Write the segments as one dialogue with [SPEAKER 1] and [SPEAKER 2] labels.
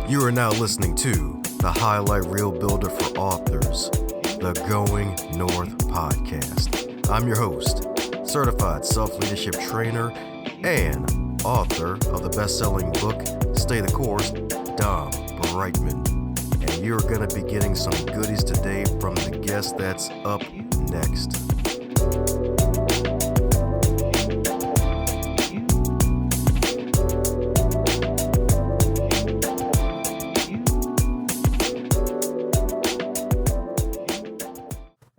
[SPEAKER 1] You are now listening to the Highlight Reel Builder for Authors, the Going North podcast. I'm your host, certified self-leadership trainer and author of the best-selling book, Stay the Course, Dom Brightman. And you're going to be getting some goodies today from the guest that's up next.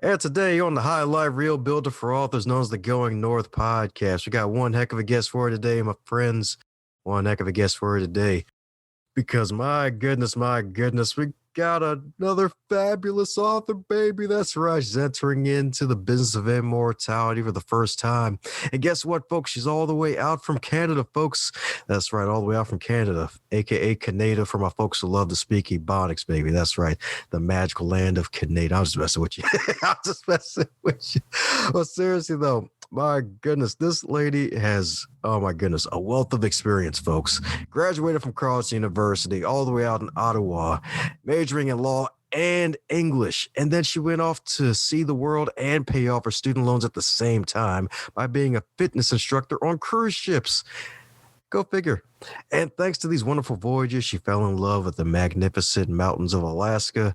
[SPEAKER 1] And today on the Highlight Reel Builder for Authors, known as the Going North podcast, we got one heck of a guest for you today, my friends. One heck of a guest for you today. Because my goodness, we got another fabulous author, baby. That's right. She's entering into the business of immortality for the first time. And guess what, folks? She's all the way out from Canada, folks. That's right, all the way out from Canada, aka Canada, for my folks who love to speak Ebonics, baby. That's right, the magical land of Canada. I'm just messing with you. Well, seriously, though, my goodness, this lady has, oh my goodness, a wealth of experience, folks. Graduated from Carleton University all the way out in Ottawa, majoring in law and English. And then she went off to see the world and pay off her student loans at the same time by being a fitness instructor on cruise ships. Go figure. And thanks to these wonderful voyages, she fell in love with the magnificent mountains of Alaska.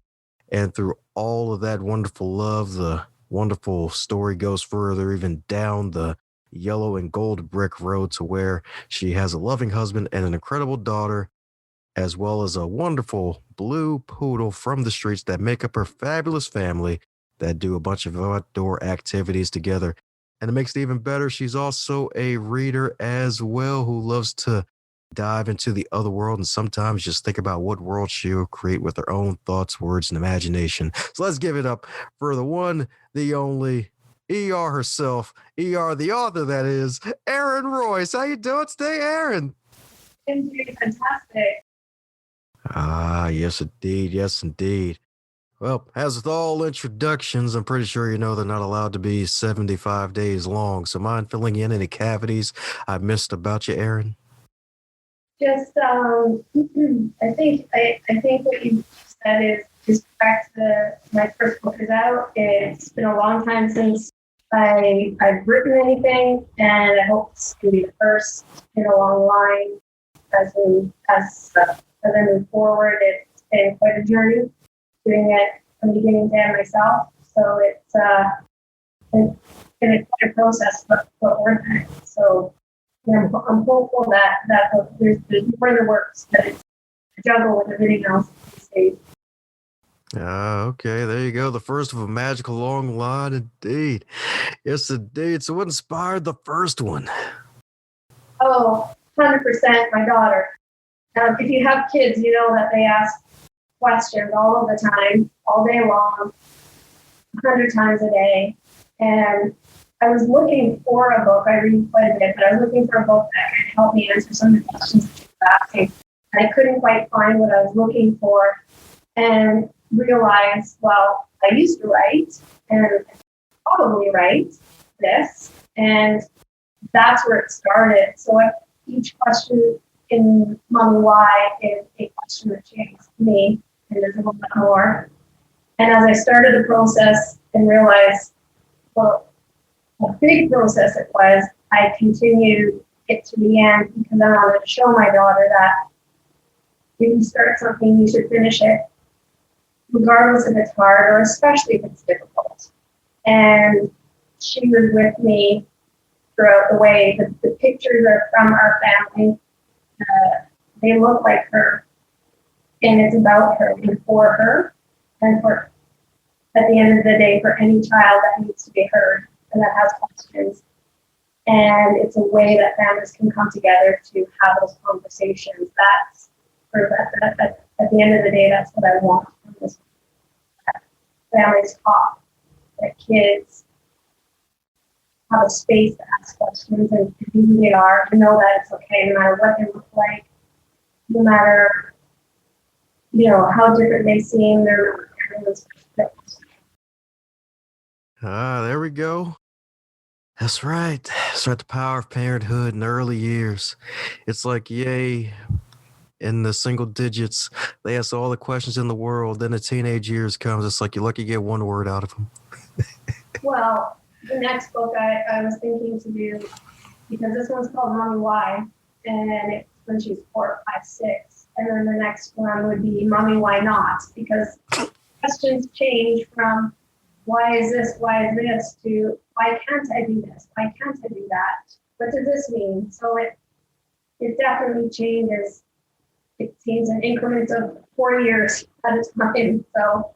[SPEAKER 1] And through all of that wonderful love, the wonderful story goes further, even down the yellow and gold brick road to where she has a loving husband and an incredible daughter, as well as a wonderful blue poodle from the streets that make up her fabulous family that do a bunch of outdoor activities together. And it makes it even better, she's also a reader as well who loves to dive into the other world and sometimes just think about what world she'll create with her own thoughts, words, and imagination. So let's give it up for the one, the only, ER herself, ER the author, that is, Erin Royce. How you doing today, Erin?
[SPEAKER 2] I'm doing fantastic.
[SPEAKER 1] Ah, yes, indeed. Yes, indeed. Well, as with all introductions, I'm pretty sure you know they're not allowed to be 75 days long. So mind filling in any cavities I missed about you, Erin?
[SPEAKER 2] Just, I think what you said is correct. My first book is out. It's been a long time since I've written anything, and I hope it's going to be the first in a long line. As I move forward, it's been quite a journey doing it from beginning to end myself. So it's been quite a process, but worth it. So. Yeah, I'm hopeful that there's more in the works, but it's a juggle with everything else these days.
[SPEAKER 1] Okay, there you go. The first of a magical long line, indeed. Yes, indeed. So what inspired the first one?
[SPEAKER 2] Oh, 100% my daughter. If you have kids, you know that they ask questions all of the time, all day long, 100 times a day. And I was looking for a book. I read quite a bit, but I was looking for a book that could help me answer some of the questions that she was asking. And I couldn't quite find what I was looking for and realized, well, I used to write and probably write this. And that's where it started. So each question in Mommy Why is a question that she asks me, and there's a little bit more. And as I started the process and realized, well, a big process it was, I continued it to the end because I wanted to show my daughter that if you start something, you should finish it, regardless if it's hard or especially if it's difficult. And she was with me throughout the way. The pictures are from our family. They look like her, and it's about her and for her, and for, at the end of the day, for any child that needs to be heard and that has questions. And it's a way that families can come together to have those conversations. That's at the end of the day, that's what I want from this. That families talk, that kids have a space to ask questions and to be who they are, to know that it's okay no matter what they look like, no matter, how different they seem, they're everyone's perspective.
[SPEAKER 1] There we go. That's right. That's right. The power of parenthood in the early years. It's like, yay, in the single digits. They ask all the questions in the world. Then the teenage years comes. It's like you're lucky to get one word out of them.
[SPEAKER 2] Well, the next book I was thinking to do, because this one's called Mommy Why, and it's when she's 4, 5, 6. And then the next one would be Mommy Why Not, because questions change from why is this to why can't I do this? Why can't I do that? What does this mean? So it definitely changes. It seems in increments of 4 years at a time. So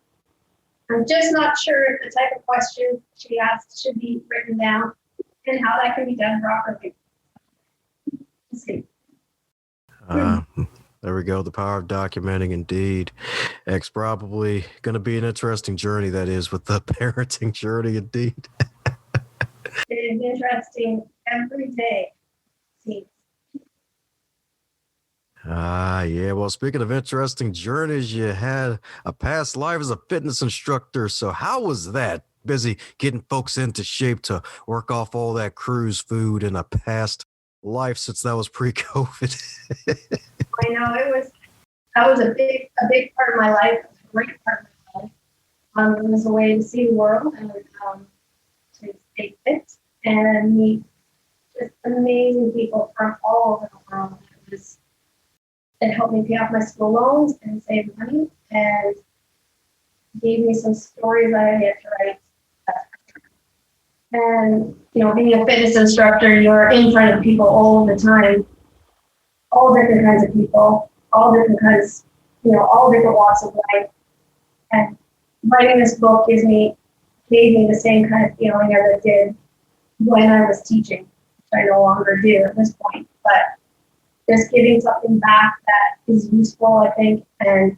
[SPEAKER 2] I'm just not sure if the type of question she asks should be written down and how that can be done properly. Let's see.
[SPEAKER 1] There we go. The power of documenting, indeed. It's probably going to be an interesting journey, that is, with the parenting journey, indeed.
[SPEAKER 2] It is interesting every day. See.
[SPEAKER 1] Yeah. Well, speaking of interesting journeys, you had a past life as a fitness instructor. So how was that? Busy getting folks into shape to work off all that cruise food in a past life, since that was pre-COVID.
[SPEAKER 2] I know that was a big part of my life. It was a great part of my life. It was a way to see the world and to stay fit and meet just amazing people from all over the world. It helped me pay off my school loans and save money, and gave me some stories I had yet to write. And being a fitness instructor, you're in front of people all the time, all different kinds of people, all different kinds, all different walks of life. And writing this book gave me the same kind of feeling as it did when I was teaching, which I no longer do at this point. But just giving something back that is useful, I think, and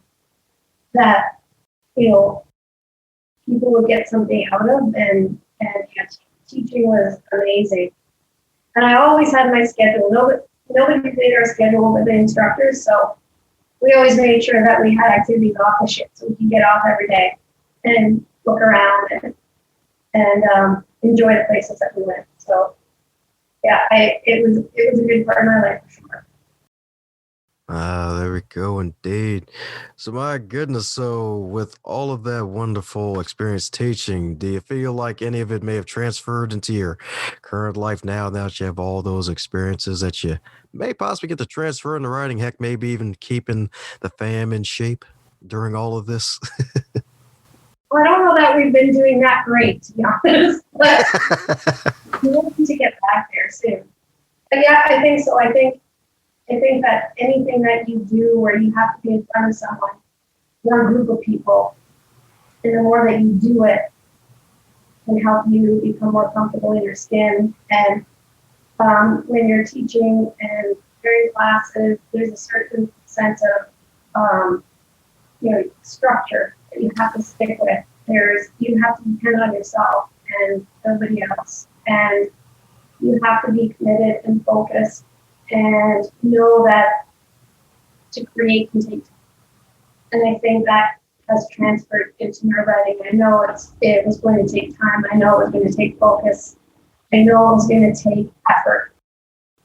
[SPEAKER 2] that people would get something out of, and teaching was amazing. And I always had my schedule. Nobody made our schedule but the instructors, so we always made sure that we had activities off the shift so we could get off every day and look around and enjoy the places that we went. So yeah, it was a good part of my life for sure.
[SPEAKER 1] There we go, indeed. So, my goodness, so with all of that wonderful experience teaching, do you feel like any of it may have transferred into your current life now that you have all those experiences that you may possibly get to transfer into writing? Heck, maybe even keeping the fam in shape during all of this?
[SPEAKER 2] Well, I don't know that we've been doing that great, to be honest, but we want to get back there soon. But yeah, I think so. I think that anything that you do where you have to be in front of someone or a group of people, and the more that you do it, can help you become more comfortable in your skin. And when you're teaching and during classes, there's a certain sense of structure that you have to stick with. You have to depend on yourself and nobody else, and you have to be committed and focused, and know that to create can take time. And I think that has transferred into my writing. I know it was going to take time. I know it was going to take focus. I know it was going to take effort.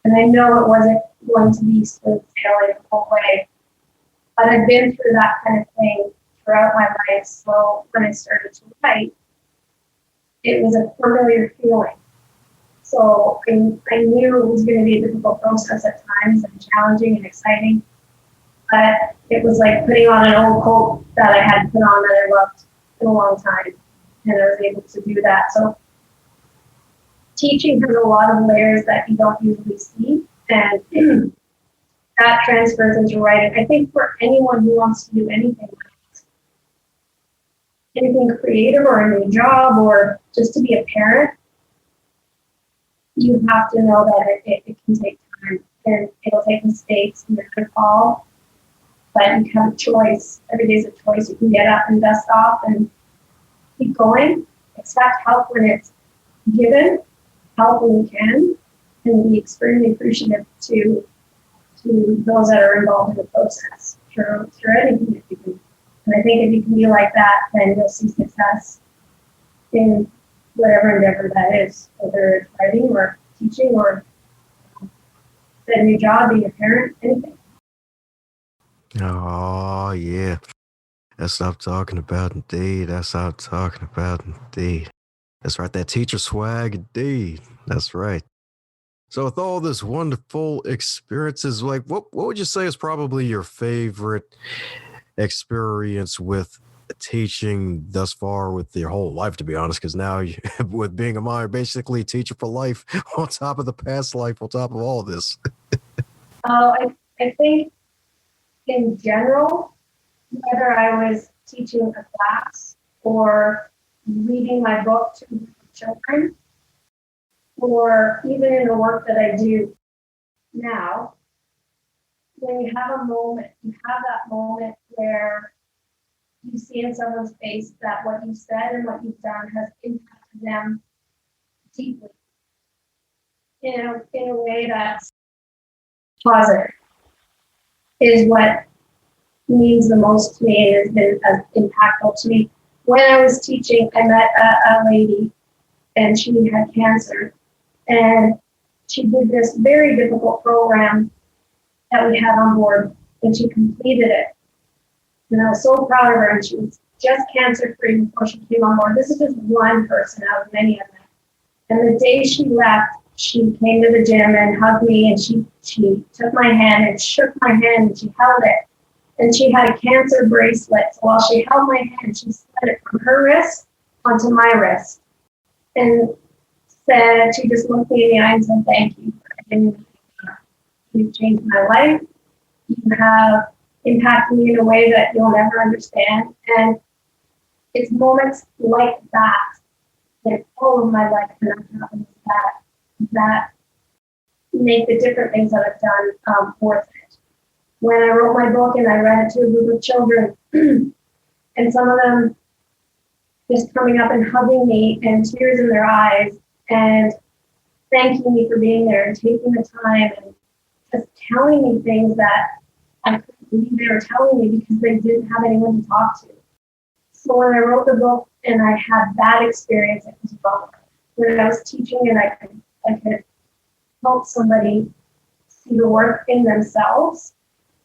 [SPEAKER 2] And I know it wasn't going to be smooth sailing the whole way. But I've been through that kind of thing throughout my life. So when I started to write, it was a familiar feeling. So I knew it was going to be a difficult process at times and challenging and exciting. But it was like putting on an old coat that I hadn't put on that I loved in a long time. And I was able to do that. So teaching has a lot of layers that you don't usually see. And that transfers into writing. I think for anyone who wants to do anything creative or a new job or just to be a parent, you have to know that it can take time and it'll take mistakes and you're going to fall. But you have a choice. Every day is a choice. You can get up and dust off and keep going. Accept help when it's given, help when you can, and be extremely appreciative to those that are involved in the process through anything that you do. And I think if you can be like that, then you'll see success in whatever endeavor that is, whether it's writing or teaching or a new job, being a parent, anything.
[SPEAKER 1] Oh, yeah. That's what I'm talking about, indeed. That's what I'm talking about, indeed. That's right. That teacher swag, indeed. That's right. So, with all this wonderful experiences, like what would you say is probably your favorite experience with teaching thus far with your whole life, to be honest? Because now, you, with being a mom, you're basically a teacher for life on top of the past life, on top of all this.
[SPEAKER 2] I think in general, whether I was teaching a class or reading my book to children, or even in the work that I do now, when you have a moment, you have that moment where you see in someone's face that what you said and what you've done has impacted them deeply in a way that's positive is what means the most to me and has been impactful to me. When I was teaching, I met a lady and she had cancer, and she did this very difficult program that we had on board, and she completed it. And I was so proud of her, and she was just cancer free before she came on board. This is just one person out of many of them. And the day she left, she came to the gym and hugged me, and she took my hand and shook my hand and she held it. And she had a cancer bracelet. So while she held my hand, she slid it from her wrist onto my wrist. And she just looked me in the eye and said, "Thank you for everything. You've changed my life. You have impacted me in a way that you'll never understand." And it's moments like that in all of my life that have happened that make the different things that I've done worth it. When I wrote my book and I read it to a group of children, and some of them just coming up and hugging me and tears in their eyes and thanking me for being there and taking the time and just telling me things that I couldn't believe they were telling me because they didn't have anyone to talk to. So when I wrote the book and I had that experience, it was wrong. When I was teaching and I could help somebody see the work in themselves,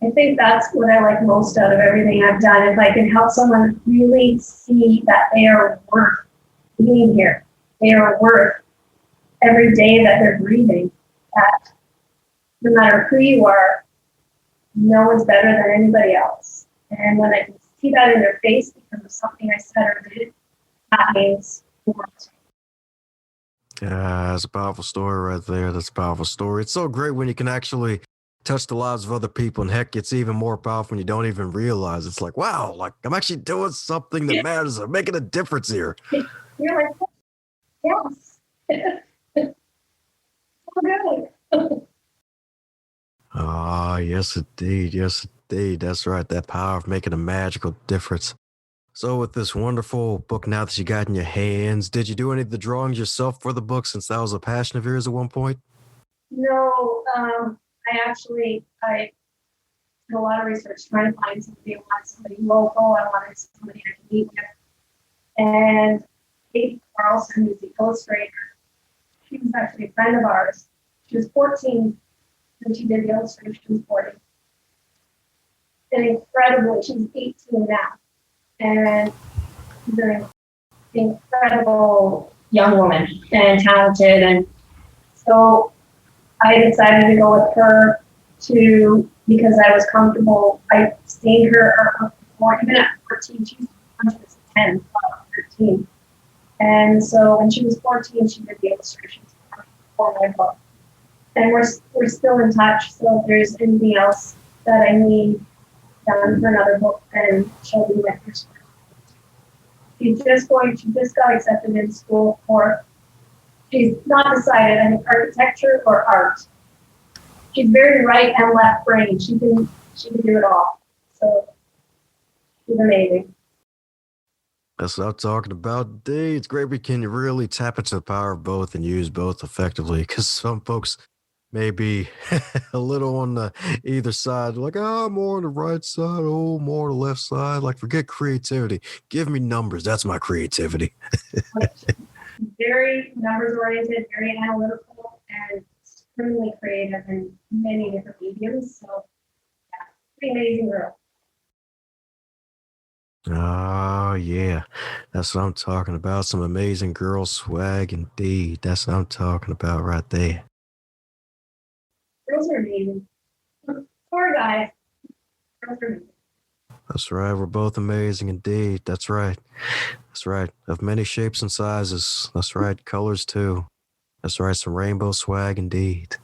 [SPEAKER 2] I think that's what I like most out of everything I've done. If I can help someone really see that they are worth being here, they are worth every day that they're breathing, that no matter who you are, no one's better than anybody else. And when I can see that in their face because of something I said or did, that means the world to me.
[SPEAKER 1] Yeah, that's a powerful story right there. That's a powerful story. It's so great when you can actually touch the lives of other people. And heck, it's even more powerful when you don't even realize. It's like, wow, like I'm actually doing something that matters. I'm making a difference here.
[SPEAKER 2] You're like, yes, so good.
[SPEAKER 1] Ah, yes, indeed. Yes, indeed. That's right. That power of making a magical difference. So, with this wonderful book now that you got in your hands, did you do any of the drawings yourself for the book since that was a passion of yours at one point?
[SPEAKER 2] No, I did a lot of research trying to find somebody. I wanted somebody local. I wanted somebody I could meet with. And Katie Carlson, who's the illustrator, she was actually a friend of ours. She was 14 when she did the illustration. She was 40. And incredibly, she's 18 now. And she's an incredible young woman and talented. And so I decided to go with her because I was comfortable. I'd seen her before, even at 14, she was 10, 13. And so when she was 14, she did the illustrations for my book. And we're still in touch. So if there's anything else that I need done for another book, then she'll be my first one. She just got accepted in school for, she's not decided, I think architecture or art. She's very right and left brain. She can do it all. So she's amazing.
[SPEAKER 1] That's what I'm talking about. Dude, it's great we can really tap into the power of both and use both effectively because some folks may be a little on the either side, like, oh, more on the right side, oh, more on the left side. Like, forget creativity. Give me numbers. That's my creativity.
[SPEAKER 2] Like, very numbers oriented, very analytical, and extremely creative in many different mediums. So, yeah, pretty amazing girl.
[SPEAKER 1] Oh, yeah. That's what I'm talking about. Some amazing girl swag indeed. That's what I'm talking about right there.
[SPEAKER 2] Girls are amazing. Poor guys. Girls are amazing.
[SPEAKER 1] That's right. We're both amazing indeed. That's right. That's right. Of many shapes and sizes. That's right. Colors too. That's right. Some rainbow swag indeed.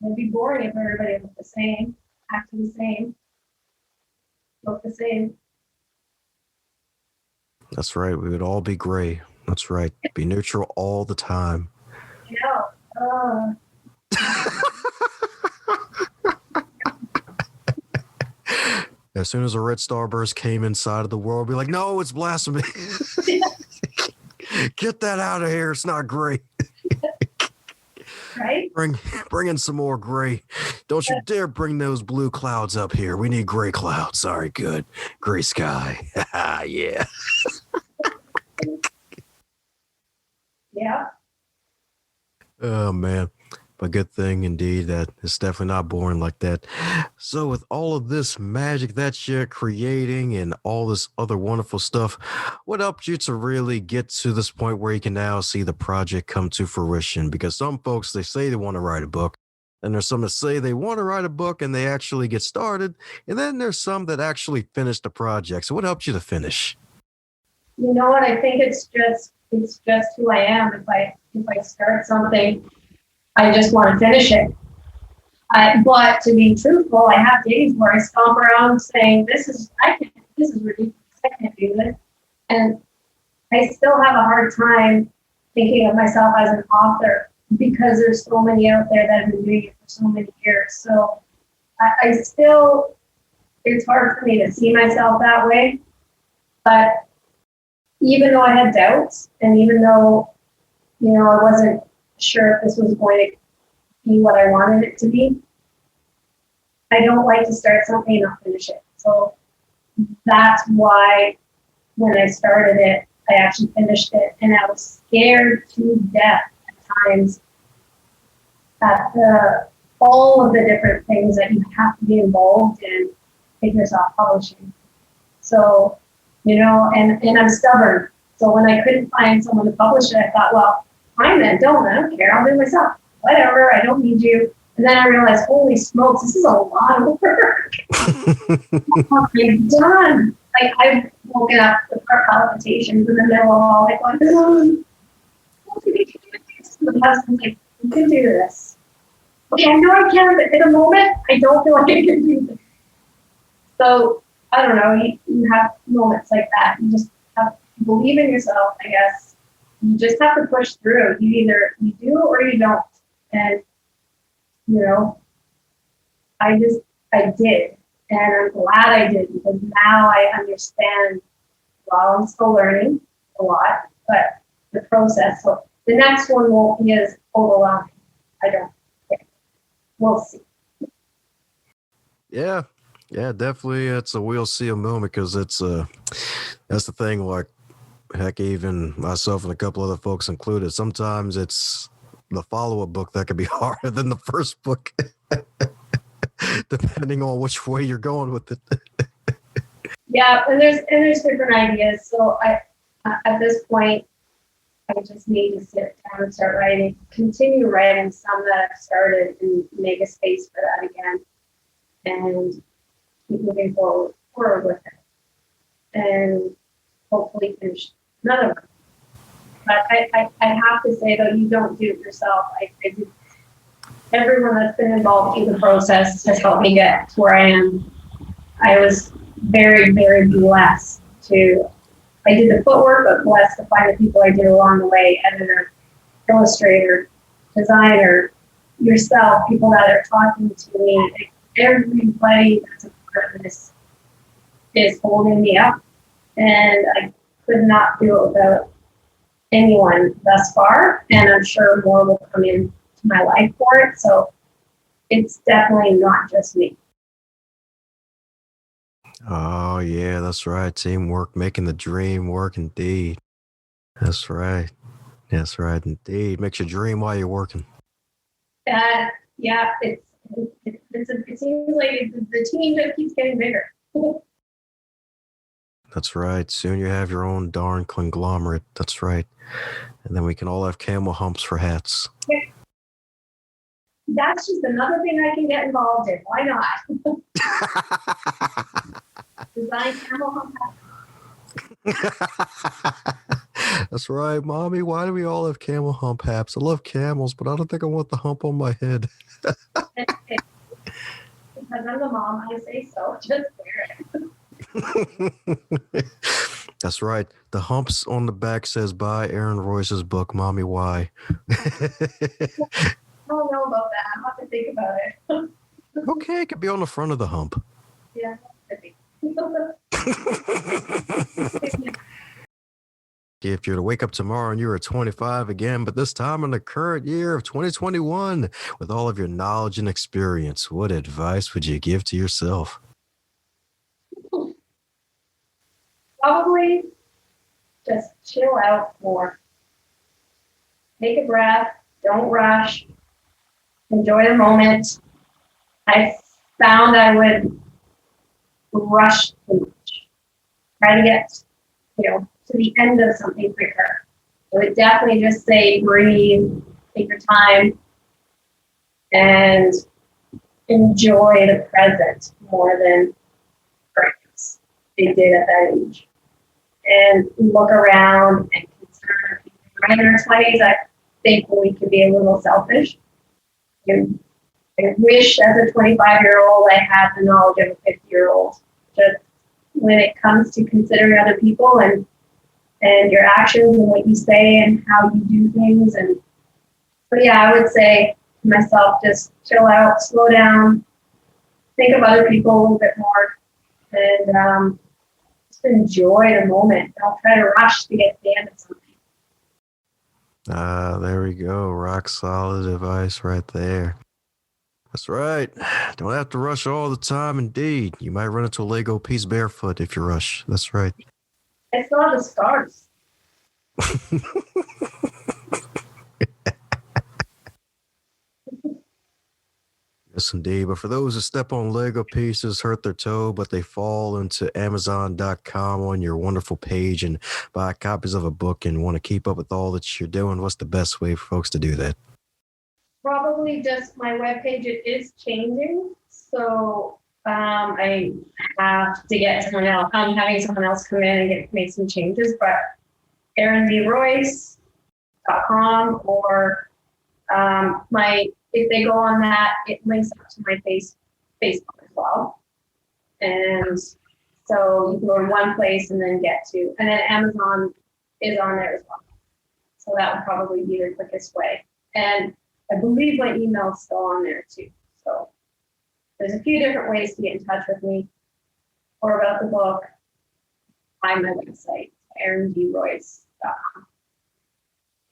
[SPEAKER 2] It'd be boring if everybody looked the same, acted the same, looked the same.
[SPEAKER 1] That's right. We would all be gray. That's right. Be neutral all the time.
[SPEAKER 2] You know.
[SPEAKER 1] As soon as a red starburst came inside of the world, be like, no, it's blasphemy. Get that out of here. It's not gray.
[SPEAKER 2] Right?
[SPEAKER 1] Bring in some more gray. Don't you dare bring those blue clouds up here. We need gray clouds. Sorry, good. Gray sky. Yeah.
[SPEAKER 2] Yeah.
[SPEAKER 1] Oh man. A good thing indeed that it's definitely not boring like that. So with all of this magic that you're creating and all this other wonderful stuff, what helped you to really get to this point where you can now see the project come to fruition? Because some folks they say they want to write a book, and there's some that say they want to write a book and they actually get started, and then there's some that actually finish the project. So what helped you to finish?
[SPEAKER 2] You know what? I think it's just who I am. If I start something, I just want to finish it. But to be truthful, I have days where I stomp around saying, this is ridiculous. I can't do this. And I still have a hard time thinking of myself as an author because there's so many out there that have been doing it for so many years. So I still, it's hard for me to see myself that way. But even though I had doubts and even though, I wasn't sure if this was going to be what I wanted it to be, I don't like to start something and not finish it. So that's why when I started it, I actually finished it. And I was scared to death at times at all of the different things that you have to be involved in yourself publishing. So, and I'm stubborn. So when I couldn't find someone to publish it, I thought, well, fine then, I don't care. I'll do it myself. Whatever, I don't need you. And then I realized, holy smokes, this is a lot of work. I'm done. I've woken up with heart palpitations in the middle of all like, going, the husband's like, you can do this. Okay, I know I can, but in a moment, I don't feel like I can do this. So, I don't know, you have moments like that. You just have to believe in yourself, I guess. You just have to push through. You do or you don't. And, I did. And I'm glad I did because now I understand, well, I'm still learning a lot, but the process. So the next one won't be as overwhelming. I don't think. We'll see.
[SPEAKER 1] Yeah. Yeah, definitely. It's a we'll see a moment because that's the thing. Like, heck, even myself and a couple other folks included, sometimes it's the follow-up book that could be harder than the first book, depending on which way you're going with it.
[SPEAKER 2] Yeah, and there's different ideas. So I at this point I just need to sit down and start writing, continue writing some that I've started and make a space for that again and keep moving forward with it. And hopefully finish another one. But I have to say though, you don't do it yourself. I do. Everyone that's been involved in the process has helped me get to where I am. I was very, very blessed I did the footwork, but blessed to find the people I did along the way, editor, illustrator, designer, yourself, people that are talking to me. Everybody that's a part of this is holding me up, and I could not do it without anyone thus far, and I'm sure more will come into my life for it. So it's definitely not just me.
[SPEAKER 1] Oh, yeah, that's right. Teamwork, making the dream work indeed. That's right. That's right indeed. Makes you dream while you're working.
[SPEAKER 2] Yeah, it seems like the team just keeps getting bigger.
[SPEAKER 1] That's right. Soon you have your own darn conglomerate. That's right. And then we can all have camel humps for hats.
[SPEAKER 2] That's just another thing I can get involved in. Why not? Design camel hump hats.
[SPEAKER 1] That's right, Mommy. Why do we all have camel hump hats? I love camels, but I don't think I want the hump on my head.
[SPEAKER 2] Because I'm the mom, I say so. Just wear it.
[SPEAKER 1] That's right. The humps on the back says buy Erin Royce's book, Mommy Why.
[SPEAKER 2] I don't know about that. I'll have to think about it.
[SPEAKER 1] Okay, it could be on the front of the hump.
[SPEAKER 2] Yeah, could be.
[SPEAKER 1] If you're to wake up tomorrow and you're 25 again, but this time in the current year of 2021, with all of your knowledge and experience, what advice would you give to yourself?
[SPEAKER 2] Probably just chill out more. Take a breath. Don't rush. Enjoy the moment. I found I would rush too much. Try to get, to the end of something quicker. I would definitely just say breathe, take your time, and enjoy the present more than perhaps they did at that age. And look around and consider people. Right in our 20s, I think we can be a little selfish. And I wish as a 25-year-old I had the knowledge of a 50-year-old. Just when it comes to considering other people and your actions and what you say and how you do things. And but yeah, I would say to myself, just chill out, slow down, think of other people a little bit more, and just enjoy the moment. Don't try to rush to get to the end of something.
[SPEAKER 1] There we go. Rock solid advice right there. That's right. Don't have to rush all the time. Indeed, you might run into a Lego piece barefoot if you rush. That's right.
[SPEAKER 2] It's not the scars.
[SPEAKER 1] Yes, indeed. But for those who step on Lego pieces, hurt their toe, but they fall into Amazon.com on your wonderful page and buy copies of a book and want to keep up with all that you're doing, what's the best way for folks to do that?
[SPEAKER 2] Probably just my webpage. It is changing, so I have to get someone else. I'm having someone else come in and make some changes. But ErinDRoyce.com or if they go on that, it links up to my Facebook as well. And so you can go in one place and then and then Amazon is on there as well. So that would probably be the quickest way. And I believe my email's still on there too. So there's a few different ways to get in touch with me or about the book. On my website, ErinDRoyce.com.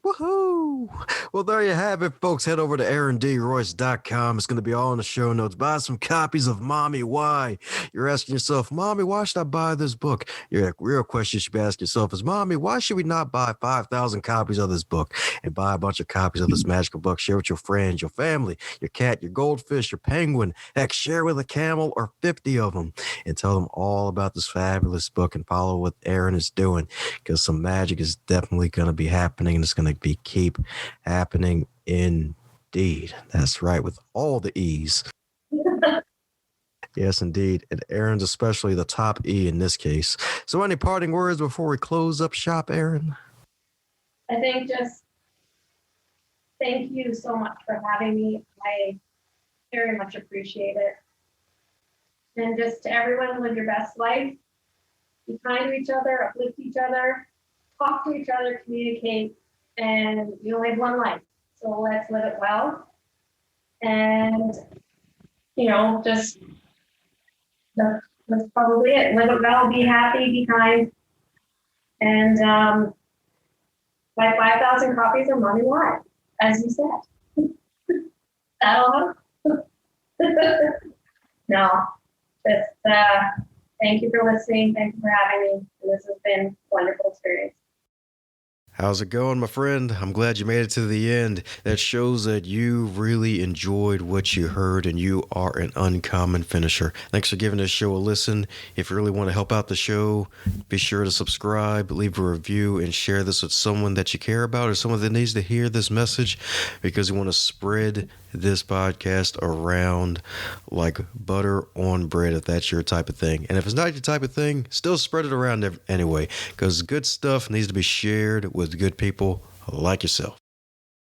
[SPEAKER 1] Woohoo! Well, there you have it, folks. Head over to erindroyce.com. It's going to be all in the show notes. Buy some copies of Mommy Why. You're asking yourself, Mommy, why should I buy this book? Your real question you should be asking yourself is, Mommy, why should we not buy 5,000 copies of this book and buy a bunch of copies of this magical book? Share with your friends, your family, your cat, your goldfish, your penguin. Heck, share with a camel or 50 of them and tell them all about this fabulous book and follow what Erin is doing because some magic is definitely going to be happening and it's going to keep happening indeed. That's right, with all the E's. Yes, indeed. And Erin's especially the top E in this case. So any parting words before we close up shop, Erin?
[SPEAKER 2] I think just thank you so much for having me. I very much appreciate it. And just to everyone, live your best life. Be kind to each other, uplift each other, talk to each other, communicate. And you only have one life, so let's live it well. And just that's probably it. Live it well, be happy, be kind, and buy 5,000 copies of Mommy Why, as you said. That'll help. No, just thank you for listening. Thank you for having me. This has been a wonderful experience.
[SPEAKER 1] How's it going, my friend? I'm glad you made it to the end. That shows that you really enjoyed what you heard and you are an uncommon finisher. Thanks for giving this show a listen. If you really want to help out the show, be sure to subscribe, leave a review, and share this with someone that you care about or someone that needs to hear this message, because we want to spread this podcast around like butter on bread, if that's your type of thing. And if it's not your type of thing, still spread it around anyway, because good stuff needs to be shared with good people like yourself.